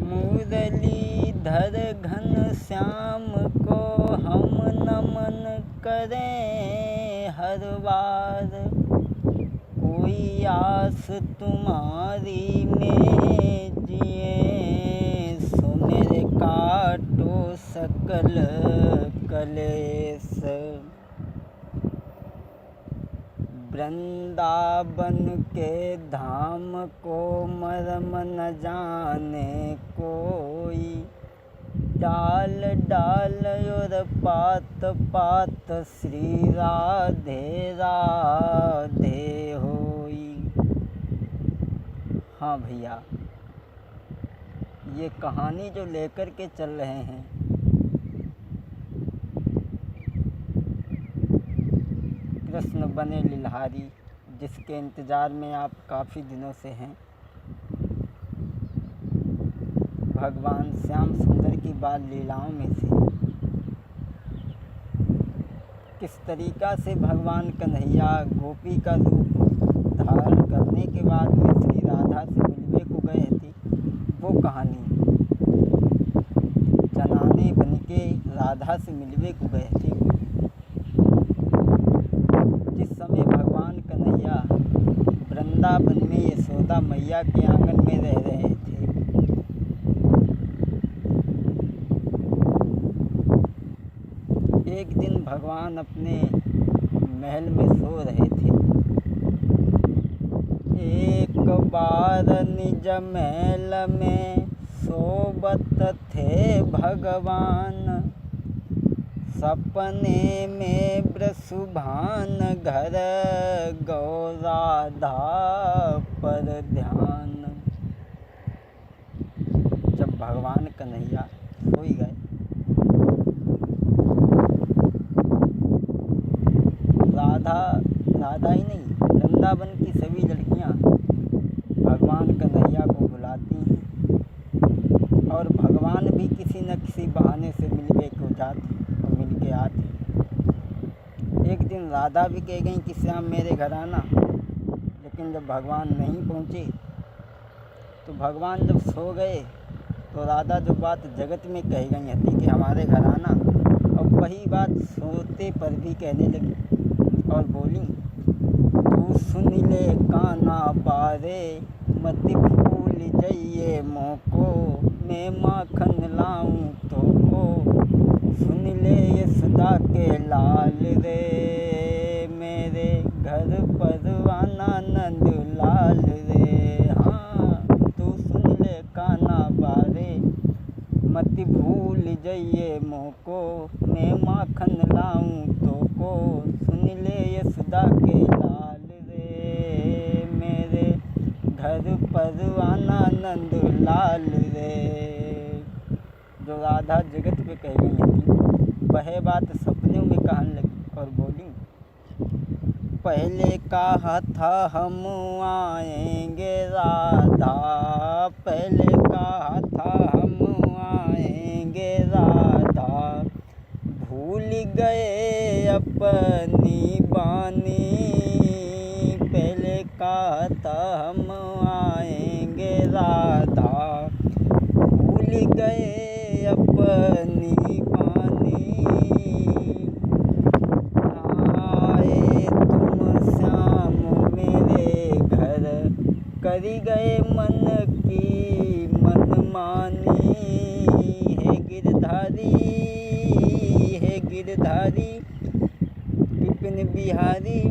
मुरलीधर घन श्याम को हम नमन करें हर बार। कोई आस तुम्हारी में जिए, सो मेरे काटो सकल कलेस। वृंदावन के धाम को मरम न जाने कोई, डाल डाल और पात पात श्री राधे राधे होई। हाँ भैया, ये कहानी जो लेकर के चल रहे हैं, कृष्ण बने लीलहारी, जिसके इंतज़ार में आप काफ़ी दिनों से हैं। भगवान श्याम सुंदर की बाल लीलाओं में से किस तरीक़ा से भगवान कन्हैया गोपी का रूप धारण करने के बाद में श्री राधा से मिलने को गए थे, वो कहानी। जनाने बन के राधा से मिलने को गए थे। जिस समय भगवान कन्हैया वृंदावन में यशोदा मैया के आंगन में रह रहे थे, एक दिन भगवान अपने महल में सो रहे थे। एक बार निज महल में सोबत थे भगवान, सपने में वृषभान घर गौ राधा पर ध्यान। जब भगवान कन्हैया सोई गए, राधा ही नहीं, वृंदावन की सभी लड़कियां भगवान कन्हैया को बुलाती हैं और भगवान भी किसी न किसी बहाने से मिलने को जाते और मिल के आते। एक दिन राधा भी कह गई कि श्याम मेरे घर आना, लेकिन जब भगवान नहीं पहुँचे तो भगवान जब सो गए तो राधा जो बात जगत में कह गई थी कि हमारे घर आना, और वही बात सोते पर भी कहने लगी और बोली, तू सुन ले काना बारे, मत भूल जाइए मोको, मैं माखन लाऊं तो को, सुन ले यशोदा के लाल रे, मेरे घर पर आना नंद लाल रे। हाँ, तू सुन ले काना बारे, मत भूल जाइए मोको, मैं माखन लाऊं तो को, सुन ले यशोदा के लाल रे, मेरे घर पर आना नंद लाल रे। जो राधा जगत पे कह गई थी, वह बात सपने में कहने लगी और बोली, पहले कहा था हम आएंगे राधा, पहले कहा था हम आएंगे राधा, भूल गए अपनी बानी, पहले कहा था हम आएंगे राधा, भूल गए अपनी बानी, आए तुम श्याम मेरे घर, करी गए मन की मनमानी, हे गिरधारी विपिन बिहारी,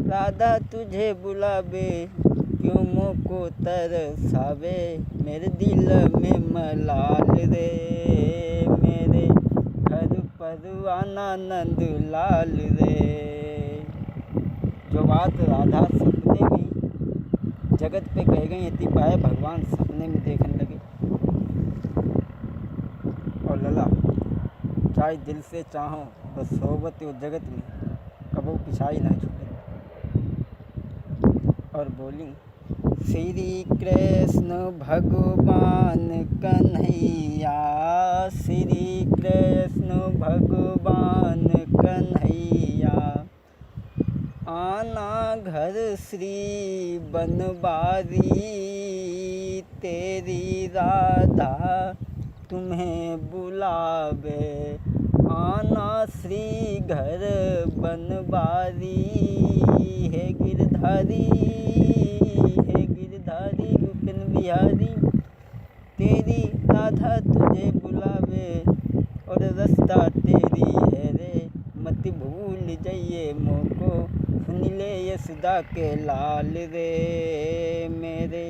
राधा तुझे बुलावे, क्यों मोको तरसावे, मेरे दिल में मलाल रे, मेरे घर पर आना नंद लाल रे। जो बात राधा सपने में जगत पे कह गई थी, वह भगवान सपने में देखने लगे। और लला, चाहे दिल से चाहो बस सोबत हो जगत में, कबो पिछाई ना छूटे। और बोली, श्री कृष्ण भगवान कन्हैया, श्री कृष्ण भगवान कन्हैया, आना घर श्री बनवारी, मेरी राधा तुम्हें बुलावे, आना श्री घर बनवारी। हे गिरधारी विपिन बिहारी, तेरी राधा तुझे बुलावे और रास्ता तेरी है रे, मत भूल जाइए मोको, सुन ले यशोदा के लाल रे। मेरे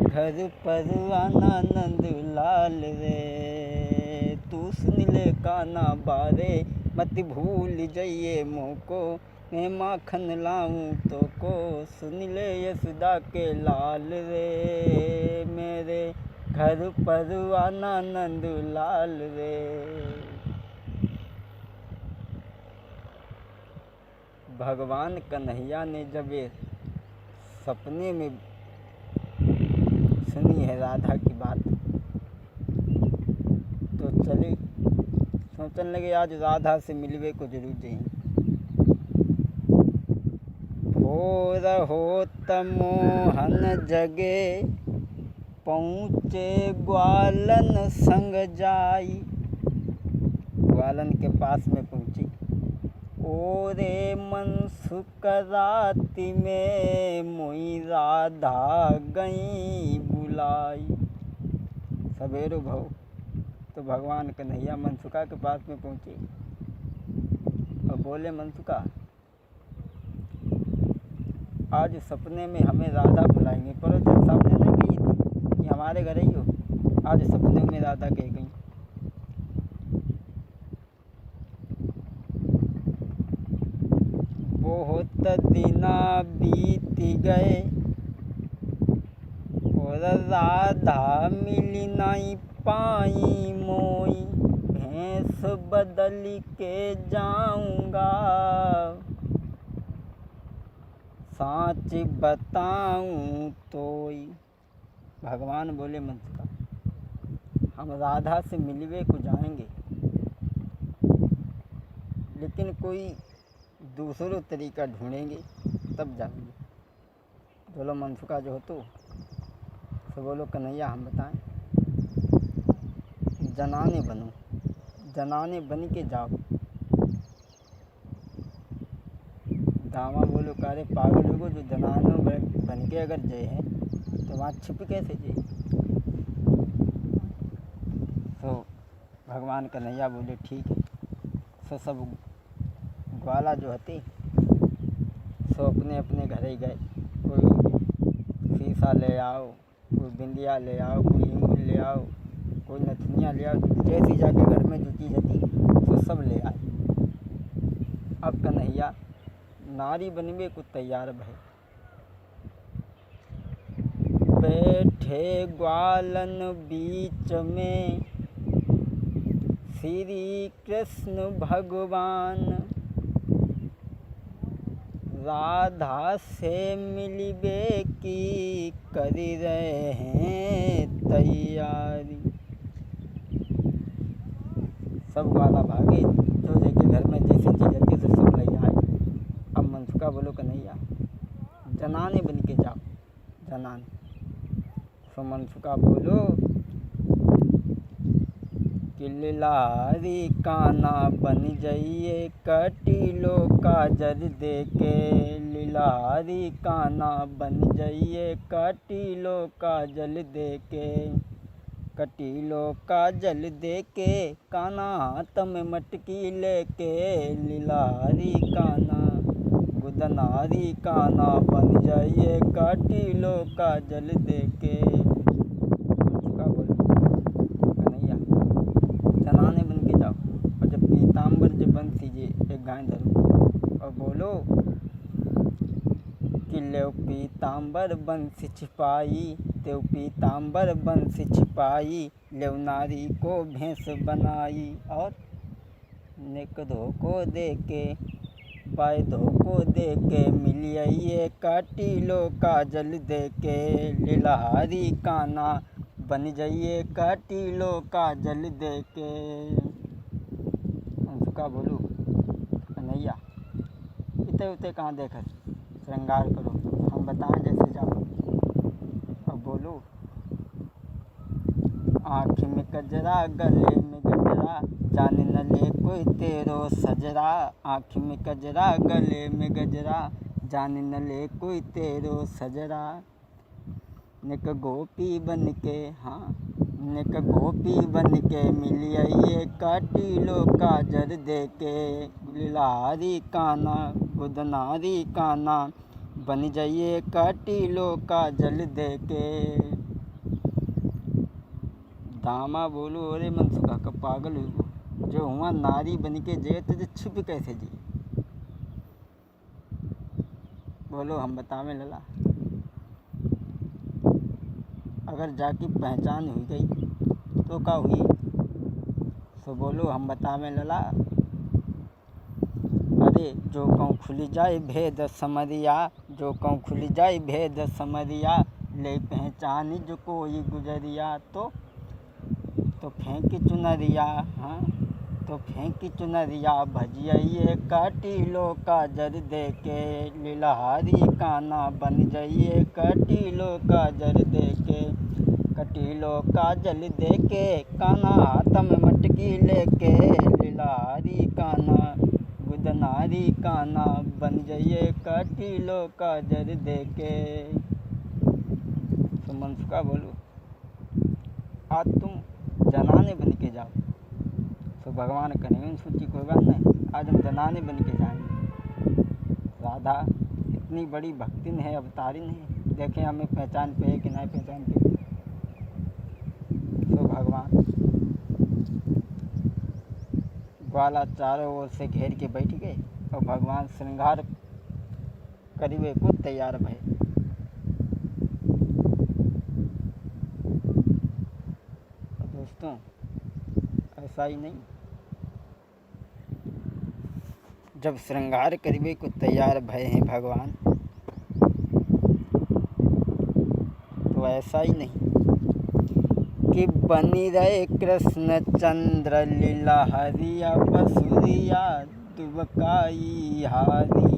घर पर आना नंद लाल रे, तू सुन ले काना बारे, मत भूल जाइए मोको, मैं माखन लाऊं तो को, सुन ले यशोदा के लाल रे। मेरे घर पर आना नंद लाल रे। भगवान कन्हैया ने जब ये सपने में सुनी है राधा की बात, तो चले सोचने लगे आज राधा से मिलवे को जरूर जाएंगे। भोर होत मोहन जगे, पहुँचे ग्वालन संग जाई। ग्वालन के पास में पहुँची, ओरे मनसुख राति में मोई राधा गई बुलाई। सवेरो भव तो भगवान कन्हैया मनसुखा के पास में पहुँचे और बोले, मनसुखा आज सपने में हमें राधा बुलाएंगे, पर जब सामने नहीं कही थी कि हमारे घर ही हो, आज सपने में राधा कह गई। बहुत दिना बीत गए और राधा मिली नहीं पाई मोई, भैंस बदल के जाऊंगा, साच बताऊं तोई। भगवान बोले, मनसुखा हम राधा से मिलवे को जाएंगे, लेकिन कोई दूसरा तरीका ढूंढेंगे तब जाएंगे। बोलो मनसुखा जो हो तो बोलो, कन्हैया हम बताएं, जनाने बनो, जनाने बन के जाओ। दामा बोलो, कारे पागल हो, जो जनानों बन के अगर जय है तो वहाँ छिप कैसे जय। तो भगवान कन्हैया बोले, ठीक है। सो सब ग्वाला जो हते सो अपने अपने घर ही गए। कोई शीशा ले आओ, कोई बिंदिया ले आओ, कोई इंगुल ले आओ, कोई नथनिया ले आओ, जैसी जाके घर में जो चीज़ हती तो सब ले आए। अब कन्हैया नारी बनवे को तैयार भय, बैठे ग्वालन बीच में श्री कृष्ण भगवान, राधा से मिलवे की कर रहे हैं तैयारी। सब ग्वाला भागे, जो जगह घर में जैसी चीज़ आती तो सब ले आए। अब मनसुखा बोलो, कन्हैया जनाने बन के जाओ, जनाने। सो मनसुखा बोलो कि लिलारी काना बन जाइए, कटीलो काजल दे के, लिलारी काना बन जाइए, कटीलो काजल दे के, कटीलो काजल दे के, काना हाथ में मटकी लेके, लिलारी काना गुदनारी काना बन जाइए, कटीलो काजल दे के। मनसुखा बोलो, कन्हैया जनाने बन के जाओ, और जब पीताम्बर जब बन सीजिए एक गाय धरो और बोलो कि ले पीताम्बर बंसी छिपाई, तेव पीताम्बर बंसी छिपाई, लेव नारी को भैंस बनाई, और नेक धोको दे के, पाए धोको दे के, मिलिए काटीलो काजल दे के, लिलहारी काना बन जाइए, काटीलो काजल दे के। मनसुखा बोलो, कन्हैया इतने उते कहाँ देखा, श्रृंगार करो, हम बताएं जैसे जाओ। अब बोलो आँख में कजरा गले में गजरा, जान न ले कोई तेरो सजरा। आँख में कजरा गले में गजरा, जान न ले कोई तेरो सजरा। निक गोपी बन के, हाँ निक गोपी बन के मिलिए काटिलो काजर दे के। लीलारी काना गुदनारी काना, बन जाइए काटिलो काजल दे के। दामा बोलो अरे मनसुखा का पागल हुई, जो हुआ नारी बन के जे तुझे छुप कैसे जी। बोलो हम बतावें लला, अगर जाकी पहचान हुई गई तो का हुई। तो बोलो हम बतावें लला, अरे जो कहूँ खुल जाए भेद समरिया, जो कहूँ खुल जाए भेद समरिया। ले पहचान जो कोई गुजरिया, तो फेंकी चुनरिया, हाँ तो फेंकी चुनरिया। भजिए काटिलो काजर दे के, लीलाहारी काना बन जाइए काटिलो काजर दे के। कटिलो काजल दे के, काना हाथ में मटकी लेके। लीलाहारी काना गुदनारी काना, बन जाइए काटिलो काजर दे के। तो मनसुखा बोलो आज तुम जनाने बन के जाओ। तो भगवान कन्हैया सोची कोई बात नहीं, आज हम जनाने बन के जाएंगे। राधा इतनी बड़ी भक्तिन है, अवतारिन है, देखें हमें पहचान पे है कि नहीं पहचान पे। तो भगवान ग्वाला चारों ओर से घेर के बैठ गए और भगवान श्रृंगार करीबे को तैयार भय। दोस्तों ऐसा ही नहीं, जब श्रृंगार करीबे को तैयार भय हैं भगवान, तो ऐसा ही नहीं कि बनी रहे कृष्ण चंद्र लीला हरिया बसुरिया दुबकाई हारी।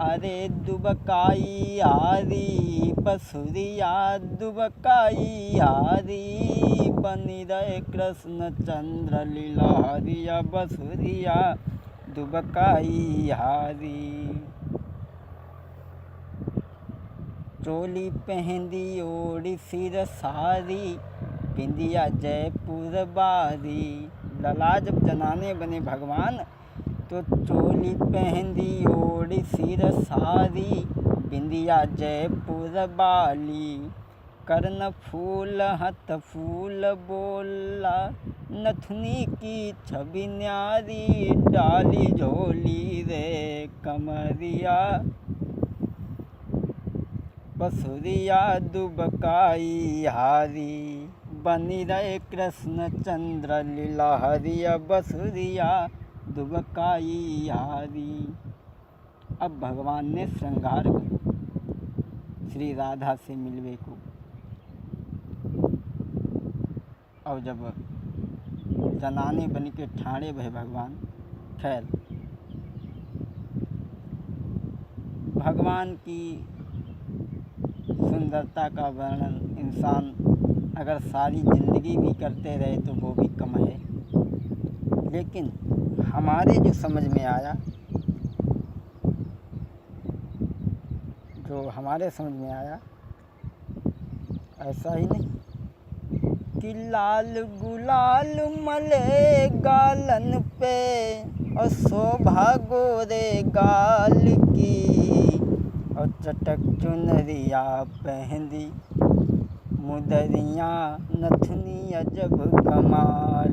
अरे दुबकाई हारी बसुरिया दुबकाई हारी। बनी रहे कृष्ण चंद्र लीला हरिया बसुरिया दुबकाई हारी। चोली पहंदी ओढ़ी सिर सारी, बिंदिया जयपुर बारी। लला जब जनाने बने भगवान, तो चोली पहंदी ओढ़ी सिर सारी, बिंदिया जयपुर बाली। कर्ण फूल हथ फूल बोला, नथुनी की छवि न्यारी। डाली झोली रे कमरिया, बसुरिया दुबकाई हारी। बनी रहे कृष्ण चंद्र लीला हरिया बसुरिया दुबकाई हारी। अब भगवान ने श्रृंगार करो श्री राधा से मिलवे को। और जब जनाने बन के ठाणे भय भगवान, खैर भगवान की सुंदरता का वर्णन इंसान अगर सारी ज़िंदगी भी करते रहे तो वो भी कम है। लेकिन हमारे जो समझ में आया, जो हमारे समझ में आया, ऐसा ही नहीं कि लाल गुलाल मले गालन पे और शोभा गोरे गाल की। और चटक चुनरिया पहंदी मुदरिया नथुनी अजब कमाल